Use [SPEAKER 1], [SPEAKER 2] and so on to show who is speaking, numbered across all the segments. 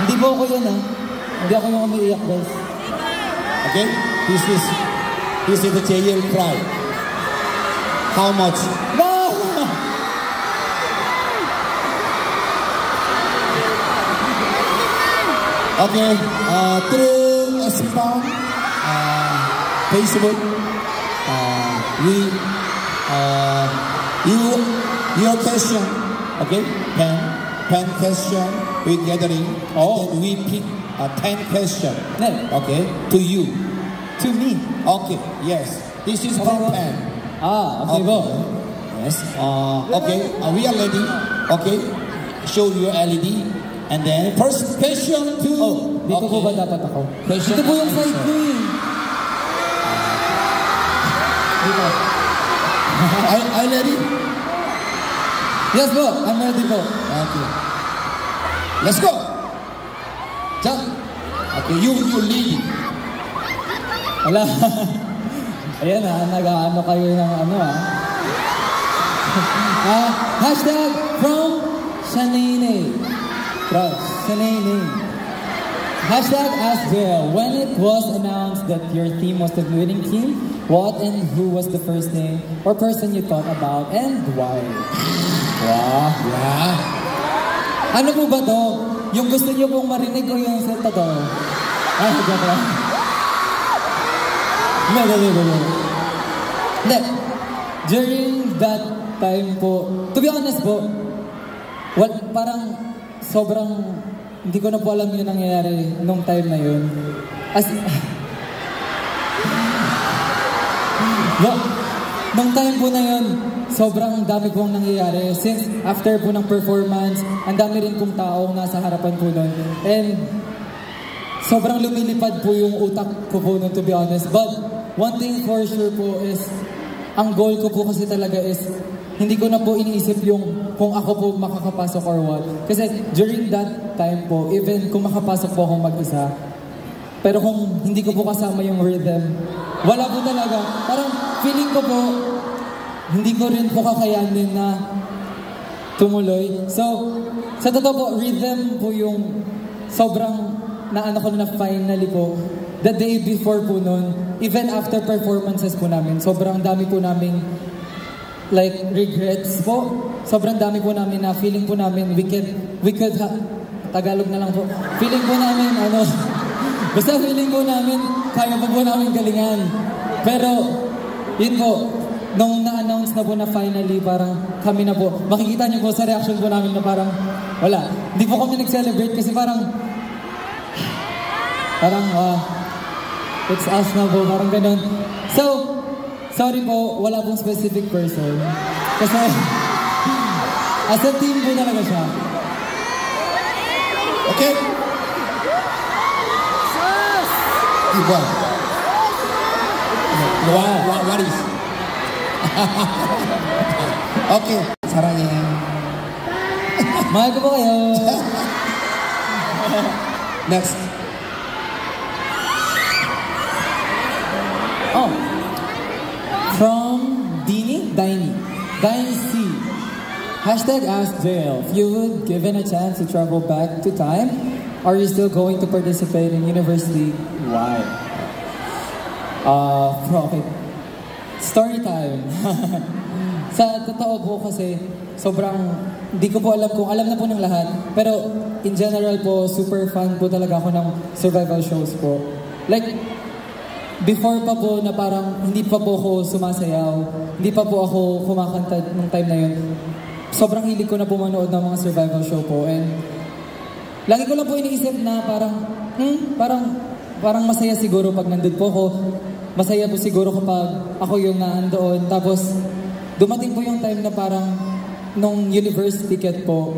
[SPEAKER 1] Hindi po ako yun, ha? Hindi ako yung umiiyak, guys.
[SPEAKER 2] Okay? This is the JL cry. How much?
[SPEAKER 1] No!
[SPEAKER 2] Okay, through Spam, Facebook, your question, okay? Pen question, we gathering. Oh, we pick 10 question. Okay, to you.
[SPEAKER 1] To me?
[SPEAKER 2] Okay, yes. This is from pen.
[SPEAKER 1] Okay, go.
[SPEAKER 2] Yes. Okay, we are ready. Okay, show your LED. And then, first question to...
[SPEAKER 1] Dito po ba dapat ako?
[SPEAKER 2] Question
[SPEAKER 1] dito po yung side ko eh. Dito.
[SPEAKER 2] Are you ready?
[SPEAKER 1] Yes po, I'm ready po.
[SPEAKER 2] Okay. Let's go! Jump! Okay, you lead.
[SPEAKER 1] Wala. Ayan nag-ano kayo ng ano Hashtag from Shanine. Hashtag AskJL. When it was announced that your team was the winning team, what and who was the first name or person you thought about and why? Wow.
[SPEAKER 2] Yeah.
[SPEAKER 1] Ano po ba to? Yung gusto niyo pong marinig o yung sa totoo? Joke lang. Hindi. During that time po, to be honest po, parang sobrang, hindi ko na po alam yung nangyayari nung time na yun. Nung time po na yun, sobrang dami pong nangyayari. Since after po ng performance, ang dami rin pong taong nasa harapan po nun. And sobrang lumilipad po yung utak ko po nun, to be honest. But one thing for sure po is, ang goal ko po kasi talaga is, hindi ko na po iniisip yung kung ako po makakapasok or what. Kasi during that time po, even kung makapasok po akong mag-isa, pero kung hindi ko po kasama yung rhythm, wala po talaga. Parang feeling ko po, hindi ko rin po kakayanin na tumuloy. So, sa totoo po, rhythm po yung sobrang naano ko na finally po. The day before po nun, even after performances po namin, sobrang dami po namin like regrets po. Sobrang dami po namin na feeling po namin we could Tagalog na lang po. Feeling po namin basta feeling po namin kaya pa po namin galingan. Pero yun po, nung na-announce na po na finally parang kami na po, makikita niyo po sa reaction po namin na parang wala. Hindi po kami nag-celebrate kasi parang it's us na po, parang ganun. So, sorry po, wala pong specific person. Kasi, as a team po talaga siya.
[SPEAKER 2] Okay? Iba. What is? Okay. Sarangin.
[SPEAKER 1] Mahal ko po kayo.
[SPEAKER 2] Next.
[SPEAKER 1] From Dini C. Hashtag AskJL. If you would given a chance to travel back to time, are you still going to participate in University? Why? Okay. Story time. Sa totoo po kasi, sobrang, hindi ko po alam kung alam na po ng lahat. Pero, in general po, super fan po talaga ako ng survival shows po. Like, before pa po na parang hindi pa po ako sumasayaw, hindi pa po ako kumakanta nung time na yun, sobrang hilig ko na po manood ng mga survival show po. And lagi ko lang po iniisip na parang masaya siguro pag nandun po ako. Masaya po siguro kapag ako yung naandoon. Tapos dumating po yung time na parang nung university ticket po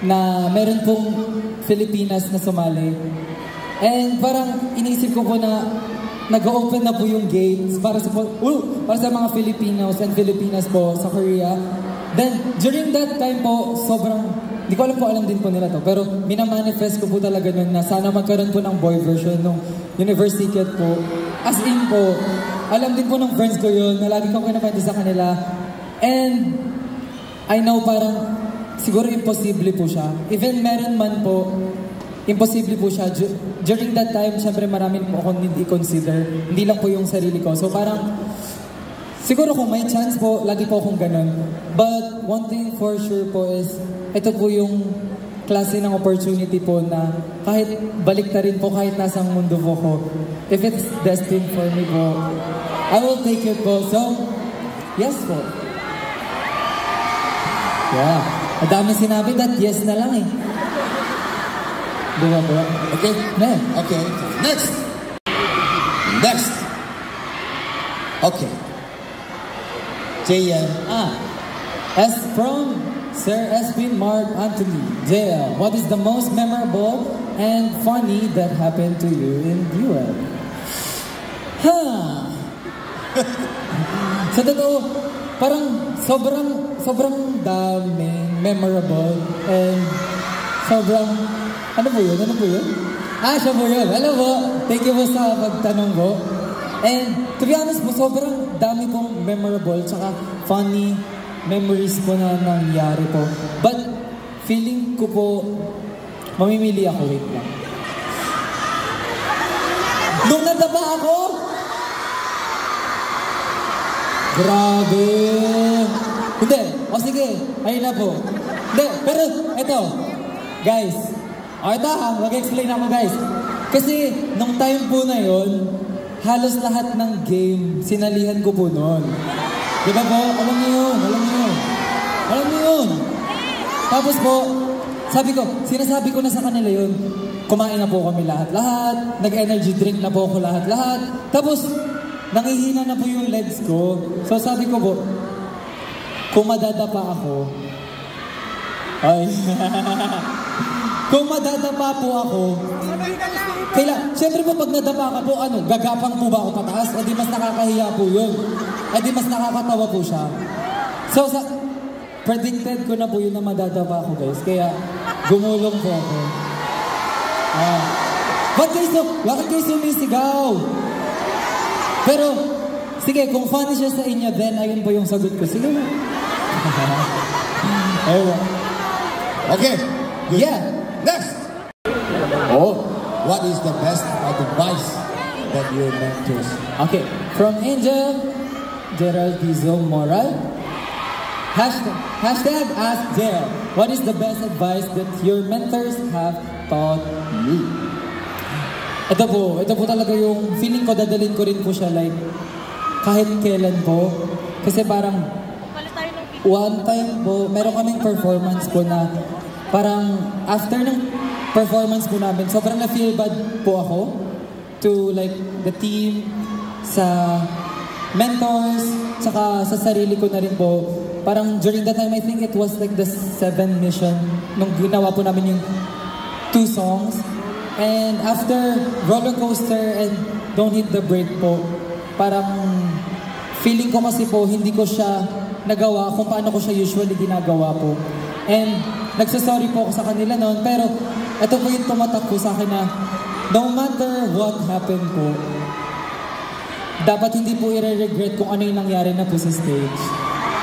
[SPEAKER 1] na meron pong Filipinas na sumali. And parang iniisip ko po na nag-open na po yung gates para sa mga Filipinos and Filipinas po sa Korea. Then, during that time po, sobrang, di ko alam din po nila to, pero minamanifest ko po talaga nun na sana magkaroon po ng boy version ng university ticket po. As in po, alam din po ng friends ko yun, na lagi kong kinapwede sa kanila. And, I know parang, siguro imposible po siya. Even meron man po, imposible po siya. During that time, syempre marami po akong hindi consider. Hindi lang po yung sarili ko. So parang, siguro kung may chance po, lagi po akong ganun. But one thing for sure po is, ito po yung klase ng opportunity po na kahit balik na rin po, kahit nasang mundo po ko, if it's destined for me po, I will take it po. So, yes po. Yeah. Ang dami sinabi that yes na lang eh. Diba po?
[SPEAKER 2] Okay? Okay. Next! Next! Okay. JM.
[SPEAKER 1] As from Sir Espin Mark Anthony, JL, what is the most memorable and funny that happened to you in UL? Sa totoo, parang sobrang daming memorable and sobrang, ano po yun? Siya po yun. Hello po. Thank you po sa pagtanong po. And to be honest po, sobrang dami pong memorable tsaka funny memories po na nangyari po. But feeling ko po, mamimili ako. Wait lang. Nung nadaba ako, grabe. Hindi. O sige, ayun na po. Hindi, pero ito. Guys, ito mag-explain ako guys. Kasi nung time po na yon, halos lahat ng game, sinalihan ko po noon. Diba po? Alam niyo yun. Tapos po, sinasabi ko na sa kanila yun, kumain na po kami lahat-lahat, nag-energy drink na po ako lahat-lahat. Tapos, nangihina na po yung legs ko. So sabi ko po, kung madadapa ako, kung madadapa po ako, siyempre po pag nadapa ka po, gagapang po ba ako pataas? O di mas nakakahiya po yun. O di mas nakakatawa po siya. So, predicted ko na po yun na madadapa ako guys. Kaya, gumulong po ako. Bakit kayo sumisigaw? Pero, sige, kung funny siya sa inyo, then ayun po yung sagot ko. Sige na.
[SPEAKER 2] Okay.
[SPEAKER 1] Yeah.
[SPEAKER 2] Next. What is the best advice that your mentors?
[SPEAKER 1] Okay. From Angel Geraldizo Moral. Hashtag Ask Gerald. What is the best advice that your mentors have taught you? Ito po talaga yung feeling ko, dadalhin ko rin po siya like kahit kailan po. Kasi parang one time po, meron kaming performance po na parang after ng performance po namin, sobrang na-feel bad po ako to like the team, sa mentors, saka sa sarili ko na rin po. Parang during that time, I think it was like the 7 mission nung ginawa po namin yung 2 songs. And after Roller Coaster and Don't Hit the Brake po, parang feeling ko kasi po hindi ko siya nagawa kung paano ko siya usually ginagawa po. And nagsasorry po ako sa kanila noon, pero ito po yung tumatak po sa akin na no matter what happened po, dapat hindi po i-regret kung ano yung nangyari na po sa stage.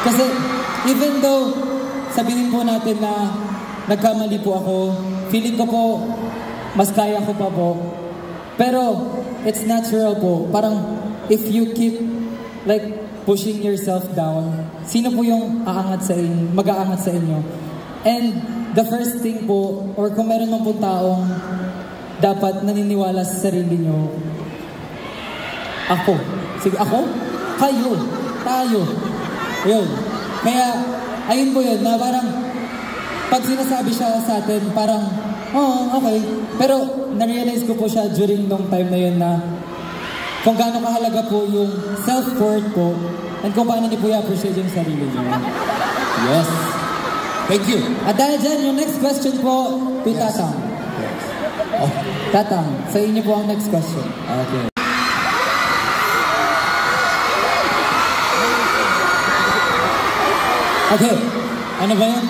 [SPEAKER 1] Kasi even though sabihin po natin na nagkamali po ako, feeling ko po mas kaya ko pa po. Pero it's natural po. Parang if you keep like pushing yourself down, sino po yung mag-aangat sa inyo? And the first thing po, or kung meron man po taong dapat naniniwala sa sarili nyo, ako. Sige, ako? Kayo. Tayo. Yun. Kaya, ayun po yun, na parang pag sinasabi siya sa atin, parang, okay. Pero, na-realize ko po siya during nung time na yun na kung gaano kahalaga po yung self-worth po and kung paano niyo po i-appreciate yung sarili niyo. Yes.
[SPEAKER 2] Thank you.
[SPEAKER 1] At dahil dyan, yung next question po, kay Tatang.
[SPEAKER 2] Yes.
[SPEAKER 1] Tatang, sa inyo po ang next question.
[SPEAKER 2] Okay.
[SPEAKER 1] Okay. Ano ba yun?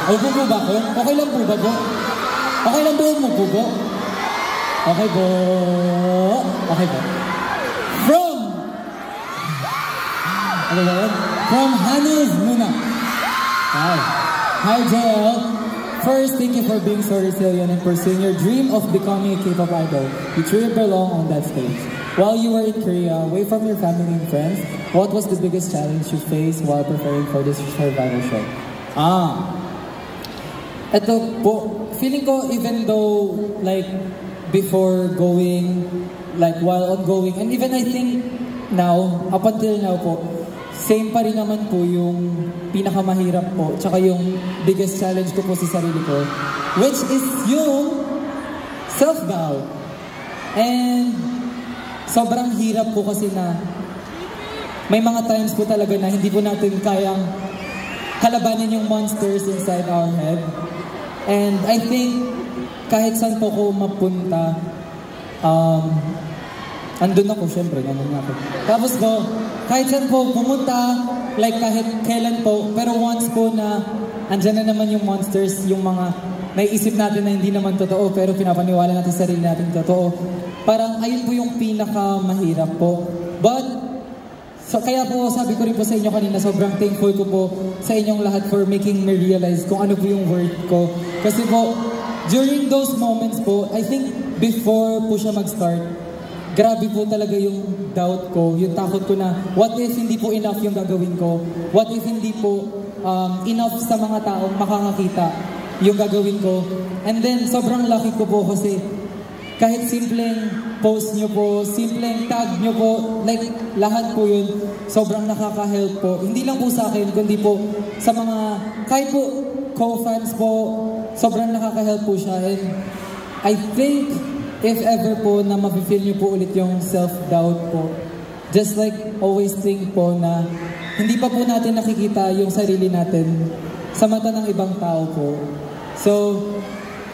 [SPEAKER 1] Upo po ba ko? Okay lang po ba po? Okay lang po mo po po? Okay po. Okay po. Ano ba yun? From Hannes muna. Hi, Joel. First, thank you for being so resilient and pursuing your dream of becoming a K-pop idol. You truly belong on that stage. While you were in Korea, away from your family and friends, what was the biggest challenge you faced while preparing for this survival show? Ito po, feeling ko even though like before going, like while ongoing, and even I think now, up until now po, same pa rin naman po yung pinakamahirap po, tsaka yung biggest challenge ko po sa sarili ko, which is yung self-doubt. And sobrang hirap po kasi na may mga times po talaga na hindi po natin kayang kalabanin yung monsters inside our head. And I think kahit saan po ko mapunta, andun ako, syempre, ganun nga po. Tapos po, kahit saan po pumunta, like kahit kailan po, pero once po na andyan na naman yung monsters, yung mga naiisip natin na hindi naman totoo, pero pinapaniwala natin sa sarili natin totoo, parang ayun po yung pinakamahirap po. But, so kaya po sabi ko rin po sa inyo kanina, sobrang thankful ko po sa inyong lahat for making me realize kung ano po yung worth ko. Kasi po, during those moments po, I think before po siya mag-start, grabe po talaga yung doubt ko, yung takot ko na, what if hindi po enough yung gagawin ko? What if hindi po enough sa mga taong makakakita yung gagawin ko? And then, sobrang lucky ko po kasi kahit simpleng post nyo po, simpleng tag nyo po, like lahat po yun, sobrang nakaka-help po. Hindi lang po sa akin, kundi po sa mga, kahit po co-fans po, sobrang nakaka-help po siya. And I think, if ever po na mapifeel nyo po ulit yung self-doubt po, just like always think po na hindi pa po natin nakikita yung sarili natin sa mata ng ibang tao po. So,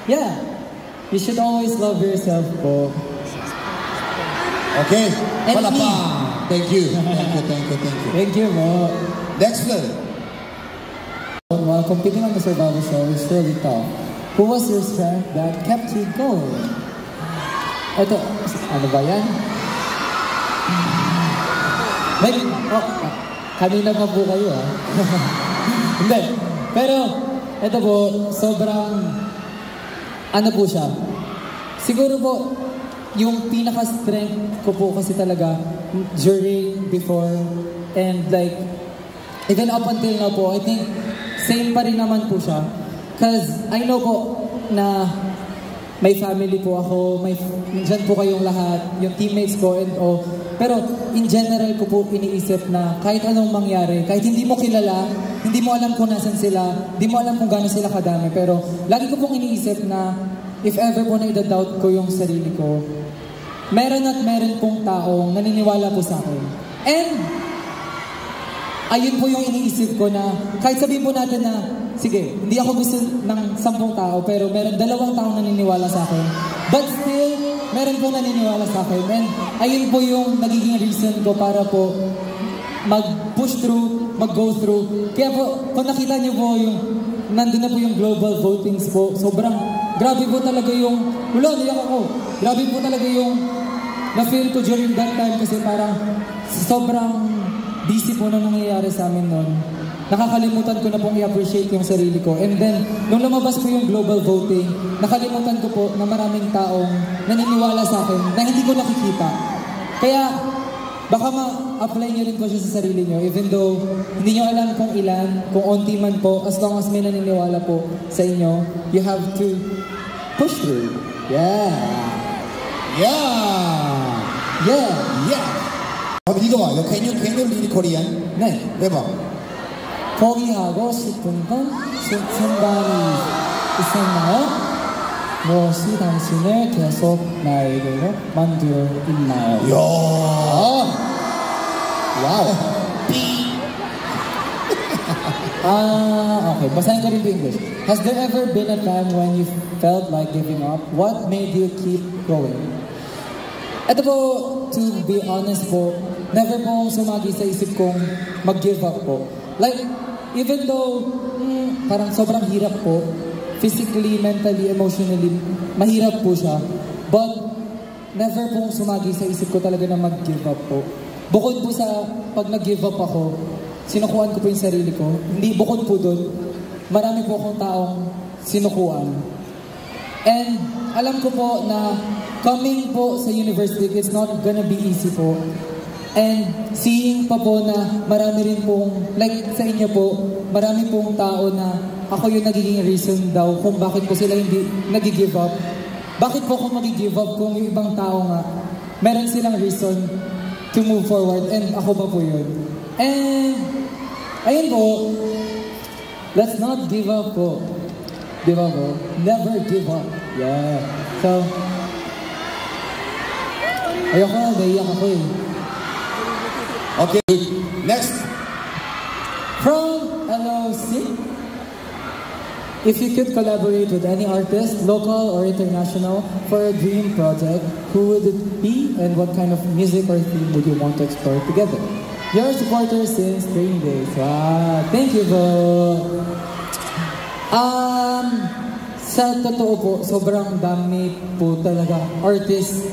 [SPEAKER 1] yeah, you should always love yourself po.
[SPEAKER 2] Okay,
[SPEAKER 1] And me.
[SPEAKER 2] Thank you. Thank you, thank you, thank you.
[SPEAKER 1] Thank you po.
[SPEAKER 2] Next one.
[SPEAKER 1] While competing on the survival show is really tough, who was your strength that kept you going? Ito, ano ba yan? Like, kanina pa po kayo Hindi. Pero, ito po, sobrang, ano po siya? Siguro po, yung pinaka-strength ko po kasi talaga during, before, and like, even up until now po, I think, same pa rin naman po siya. Cause I know po na may family po ako, dyan po kayong lahat, yung teammates ko and all. Pero in general ko po iniisip na kahit anong mangyari, kahit hindi mo kilala, hindi mo alam kung nasan sila, hindi mo alam kung gano'n sila kadami, pero lagi ko pong iniisip na if ever po na i-doubt ko yung sarili ko, meron at meron pong taong naniniwala po sa akin. And ayun po yung iniisip ko na kahit sabihin po natin na sige, hindi ako gusto ng 10 tao pero meron 2 taong naniniwala sa akin. But still, meron po naniniwala sa akin. And ayun po yung nagiging reason ko para po mag-push through, mag-go through. Kaya po, kung nakita niyo po yung, nandun na po yung global votings po, sobrang grabe po talaga yung, niyak ako. Grabe po talaga yung na-feel ko during that time kasi parang sobrang busy po na nangyayari sa amin noon. Nakakalimutan ko na pong i-appreciate yung sarili ko. And then, nung lumabas po yung global voting, nakalimutan ko po na maraming taong naniniwala sa akin na hindi ko nakikita. Kaya, baka ma-apply nyo rin po siya sa sarili nyo. Even though, hindi nyo alam kung ilan, kung onti man po, as long as may naniniwala po sa inyo, you have to push through. Yeah.
[SPEAKER 2] Yeah.
[SPEAKER 1] Yeah.
[SPEAKER 2] Yeah. 이거 봐. Can you read Korean?
[SPEAKER 1] 네.
[SPEAKER 2] 해봐.
[SPEAKER 1] 포기하고 싶은 건 순간이 있었나요? 무엇이 당신을 계속 나에게로 만들어 있나요?
[SPEAKER 2] 야.
[SPEAKER 1] Wow. Okay. Basahin ko rin po English. Has there ever been a time when you felt like giving up? What made you keep going? Ito po, to be honest po, never po sumagi sa isip kong mag-give up po. Like, even though parang sobrang hirap po, physically, mentally, emotionally, mahirap po siya. But, never pong sumagi sa isip ko talaga na mag-give up po. Bukod po sa pag nag-give up ako, sinukuhan ko po yung sarili ko. Hindi, bukod po doon, marami po akong taong sinukuan. And alam ko po na coming po sa university, it's not gonna be easy po. And seeing pa po na marami rin pong, like sa inyo po, marami pong tao na ako yung nagiging reason daw kung bakit po sila hindi nag-give up. Bakit po ako mag-give up kung yung ibang tao nga, meron silang reason to move forward and ako pa po yun. And ayun po, let's not give up po. Di ba po? Never give up. Yeah. So, ayoko na, naiyak ako eh.
[SPEAKER 2] Okay, next.
[SPEAKER 1] From LOC, if you could collaborate with any artist, local or international, for a dream project, who would it be and what kind of music or theme would you want to explore together? Your supporter since training days. Wow, thank you po. Sa totoo po, sobrang dami po talaga artist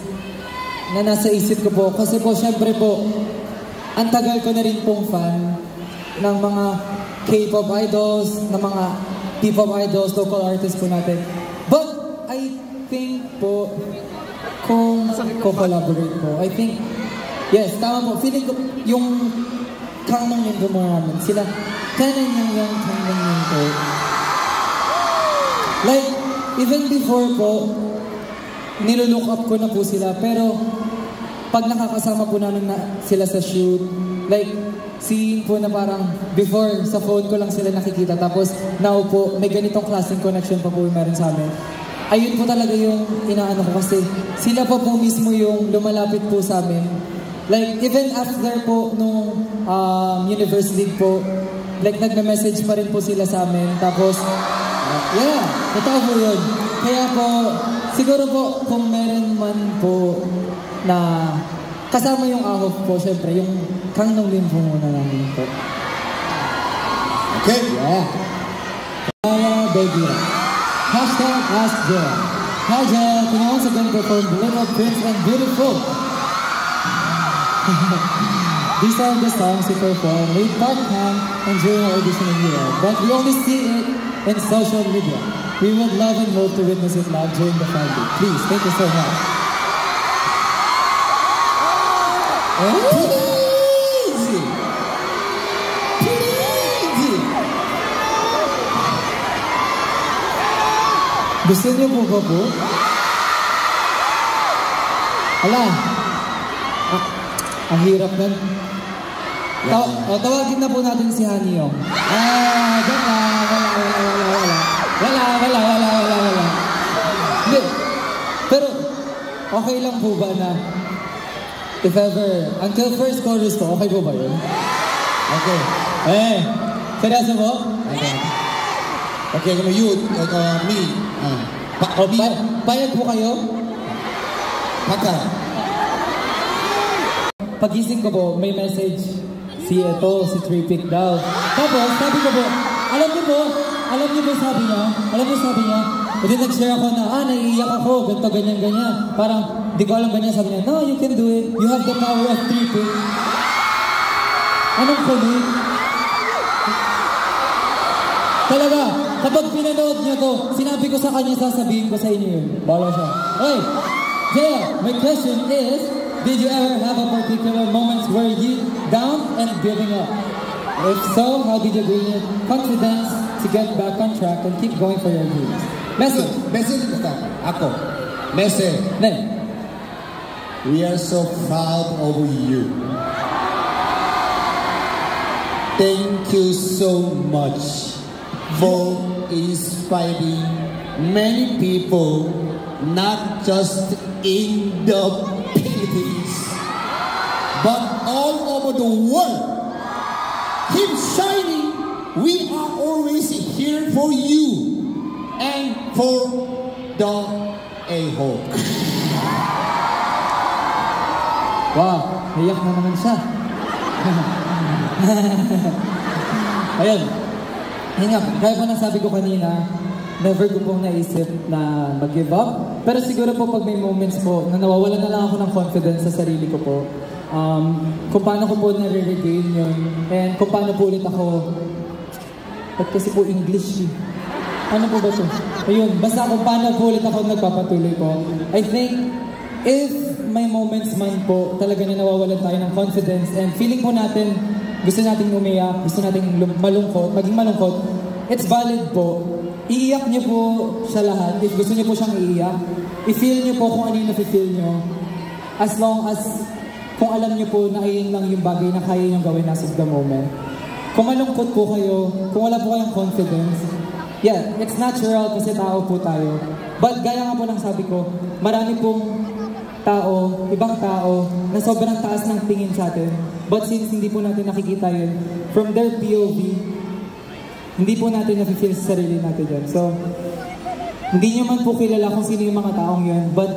[SPEAKER 1] na nasa isip ko po. Kasi po, syempre po, ang tagal ko na rin pong fan ng mga K-pop idols, ng mga P-pop idols, local artists po natin. But I think po, kung ko-collaborate po, I think, yes, tama po. Feeling ko, yung Kangmang Mingo mo namin, sila, kanan yung Kangmang Mingo. Like, even before po, nilulook up ko na po sila, pero pag nakakasama po namin na sila sa shoot, like, seeing po na parang before, sa phone ko lang sila nakikita, tapos now po, may ganitong klaseng connection pa po yung meron sa amin. Ayun po talaga yung inaano ko kasi sila pa po mismo yung lumalapit po sa amin. Like, even after po nung university po, like, nagme-message pa rin po sila sa amin, tapos, yeah, totoo po yun. Kaya po, siguro po, kung meron man po na kasama yung ahok po, syempre, yung Kangmang Mingo muna namin po.
[SPEAKER 2] Okay.
[SPEAKER 1] Yeah. Baby. Hashtag Ask Jel. Hi Jel, can you once again perform Little Prince and Beautiful? These are the songs you perform with Park Han and during our audition in Europe, but we only see it in social media. We would love and hope to witness it live during the Fan Day. Please, thank you so much.
[SPEAKER 2] Please! Please!
[SPEAKER 1] Gusto niyo po ba po? Ala, ang hirap nun. Tawagin na po natin si Hanyong. Wala. Hindi. Pero, okay lang po ba na if ever, until first chorus po, okay po ba yun?
[SPEAKER 2] Okay.
[SPEAKER 1] Seryoso po?
[SPEAKER 2] Okay, you, me.
[SPEAKER 1] Bayad po kayo?
[SPEAKER 2] Paka.
[SPEAKER 1] Pagising ko po, may message. Si Tripic daw. Tapos, sabi ko po, alam niyo po sabi niya, hindi nag-share ako na, naiiyak ako, ganito, ganyan. Parang, di ko alam ganyan, sabi niya, no, you can do it. You have the power of Tripic. Anong kulit? Talaga, kapag pinanood niyo to, sinabi ko sa kanya, sasabihin ko sa inyo yun. Bala siya. Hey, Jel, my question is, did you ever have a particular moments where you down and giving up? If so, how did you gain your confidence to get back on track and keep going for your dreams? Message.
[SPEAKER 2] Ako. Message. We are so proud of you. Thank you so much for inspiring many people, not just in the Philippines, but all over the world. Keep shining. We are always here for you and for the A-Hole.
[SPEAKER 1] Wow, naiyak na naman siya. Ayun. Kaya po nasabi ko kanina, never ko pong naisip na mag-give up. Pero siguro po pag may moments po na nawawalan na lang ako ng confidence sa sarili ko po, kung paano ko po nare-regain yun, and kung paano po ulit ako Ba't kasi po English eh. Ano po ba ito? Ayun, basta kung paano po ulit ako nagpapatuloy po. I think, if may moments man po, talaga na nawawalan tayo ng confidence and feeling po natin, gusto nating umiyak, gusto nating malungkot, maging malungkot, it's valid po. Iiyak niyo po siya lahat. If gusto niyo po siyang iiyak, i-feel niyo po kung ano yung nafe-feel niyo. As long as, kung alam niyo po na ayun lang yung bagay na kaya niyong gawin as of the moment. Kung malungkot po kayo, kung wala po kayong confidence, yeah, it's natural kasi tao po tayo. But gaya nga po ng sabi ko, marami pong tao, ibang tao, na sobrang taas ng tingin sa atin. But since hindi po natin nakikita yun, from their POV, hindi po natin nafe-feel sa sarili natin yun. So, hindi nyo man po kilala kung sino yung mga taong yun, but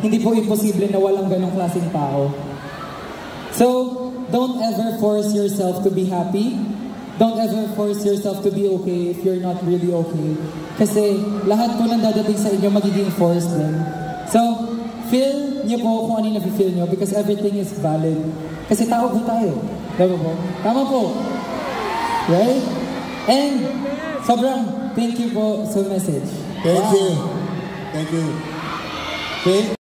[SPEAKER 1] hindi po imposible na walang ganong klaseng tao. So, don't ever force yourself to be happy. Don't ever force yourself to be okay if you're not really okay. Kasi lahat po nang dadating sa inyo magiging forced din. So, feel nyo po kung ano yung nafe-feel nyo because everything is valid. Kasi tao po tayo. Diba po? Tama po. Right? And, sobrang thank you po sa message.
[SPEAKER 2] Thank you. Thank you. Okay?